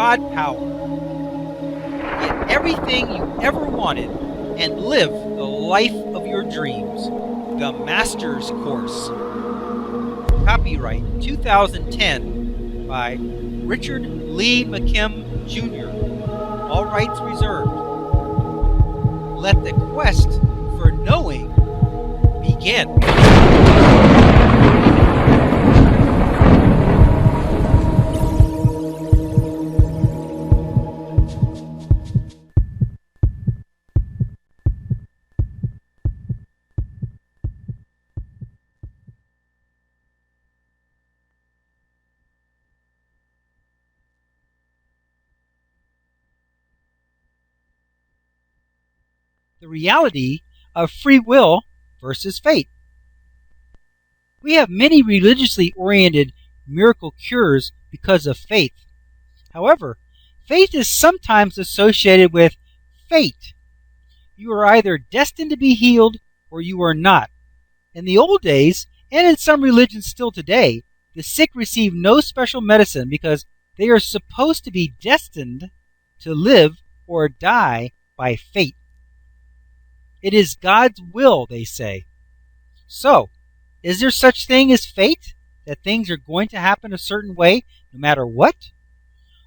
God power. Get everything you ever wanted and live the life of your dreams. The Master's Course. Copyright 2010 by Richard Lee McKim Jr. All rights reserved. Let the quest for knowing begin. The reality of free will versus fate. We have many religiously oriented miracle cures because of faith. However, faith is sometimes associated with fate. You are either destined to be healed or you are not. In the old days, and in some religions still today, the sick receive no special medicine because they are supposed to be destined to live or die by fate. It is God's will, they say. So, is there such thing as fate? That things are going to happen a certain way no matter what?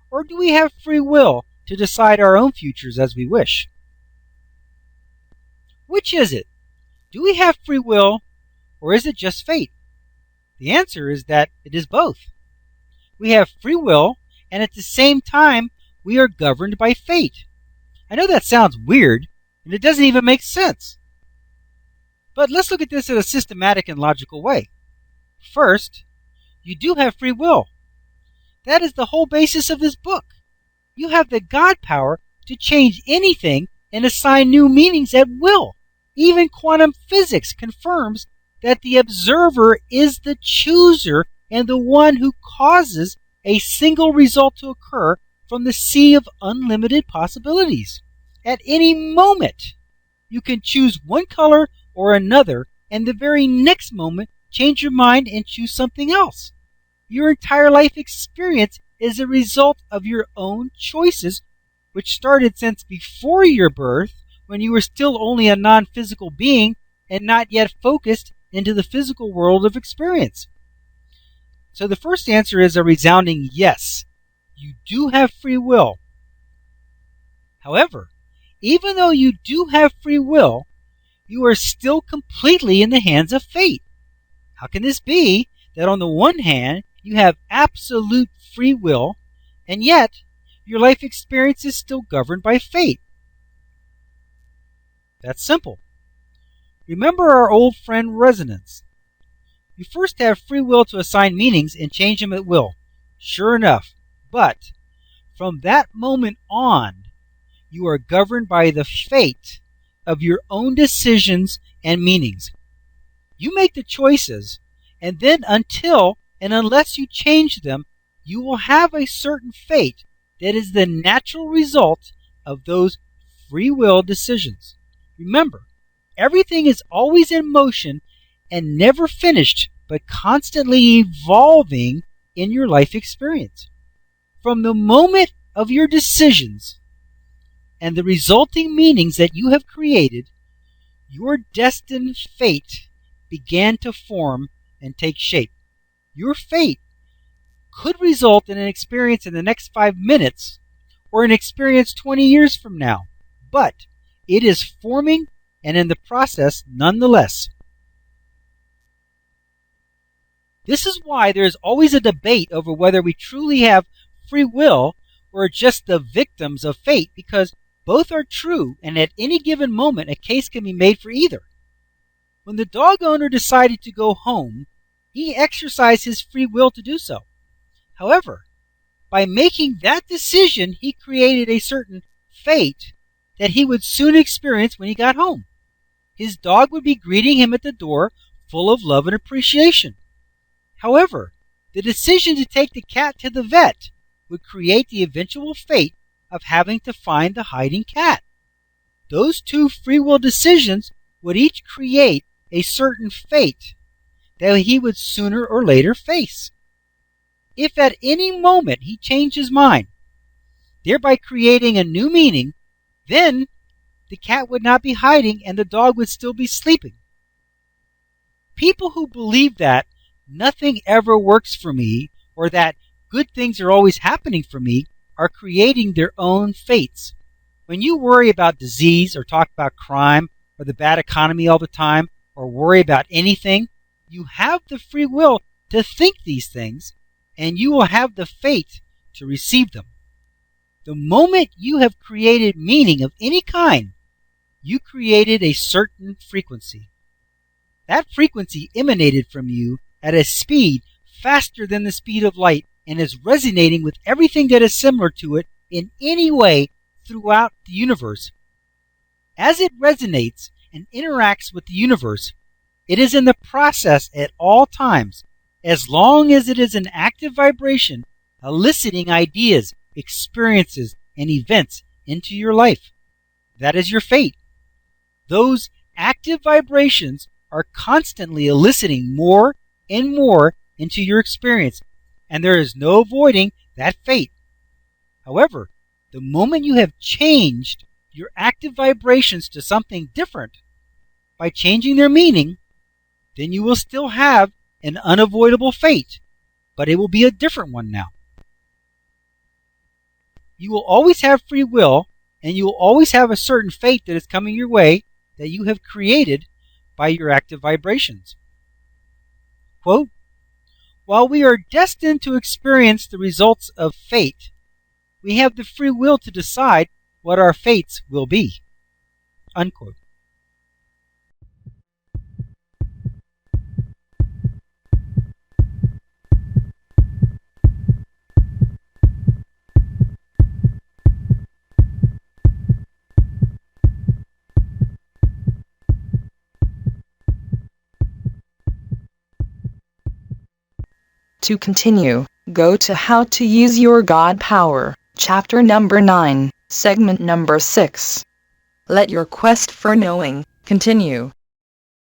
Or do we have free will to decide our own futures as we wish? Which is it? Do we have free will, or is it just fate? The answer is that it is both. We have free will, and at the same time, we are governed by fate. I know that sounds weird, and it doesn't even make sense. But let's look at this in a systematic and logical way. First, you do have free will. That is the whole basis of this book. You have the God power to change anything and assign new meanings at will. Even quantum physics confirms that the observer is the chooser and the one who causes a single result to occur from the sea of unlimited possibilities. At any moment, you can choose one color or another, and the very next moment, change your mind and choose something else. Your entire life experience is a result of your own choices, which started since before your birth, when you were still only a non-physical being and not yet focused into the physical world of experience. So the first answer is a resounding yes. You do have free will. However, even though you do have free will, you are still completely in the hands of fate. How can this be that on the one hand, you have absolute free will, and yet your life experience is still governed by fate? That's simple. Remember our old friend resonance. You first have free will to assign meanings and change them at will. Sure enough. But from that moment on, you are governed by the fate of your own decisions and meanings. You make the choices, and then until and unless you change them, you will have a certain fate that is the natural result of those free will decisions. Remember, everything is always in motion and never finished, but constantly evolving in your life experience. From the moment of your decisions and the resulting meanings that you have created, your destined fate began to form and take shape. Your fate could result in an experience in the next 5 minutes or an experience 20 years from now, but it is forming and in the process nonetheless. This is why there is always a debate over whether we truly have free will or are just the victims of fate, because both are true, and at any given moment a case can be made for either. When the dog owner decided to go home, he exercised his free will to do so. However, by making that decision, he created a certain fate that he would soon experience when he got home. His dog would be greeting him at the door, full of love and appreciation. However, the decision to take the cat to the vet would create the eventual fate of having to find the hiding cat. Those two free will decisions would each create a certain fate that he would sooner or later face. If at any moment he changed his mind, thereby creating a new meaning, then the cat would not be hiding and the dog would still be sleeping. People who believe that nothing ever works for me or that good things are always happening for me are creating their own fates. When you worry about disease or talk about crime or the bad economy all the time or worry about anything, you have the free will to think these things and you will have the fate to receive them. The moment you have created meaning of any kind, you created a certain frequency. That frequency emanated from you at a speed faster than the speed of light and is resonating with everything that is similar to it in any way throughout the universe. As it resonates and interacts with the universe, it is in the process at all times, as long as it is an active vibration, eliciting ideas, experiences, and events into your life. That is your fate. Those active vibrations are constantly eliciting more and more into your experience, and there is no avoiding that fate. However, the moment you have changed your active vibrations to something different by changing their meaning, then you will still have an unavoidable fate, but it will be a different one now. You will always have free will, and you will always have a certain fate that is coming your way that you have created by your active vibrations. Quote, "While we are destined to experience the results of fate, we have the free will to decide what our fates will be." Unquote. To continue, go to How to Use Your God Power, Chapter number 9, Segment number 6. Let your quest for knowing continue.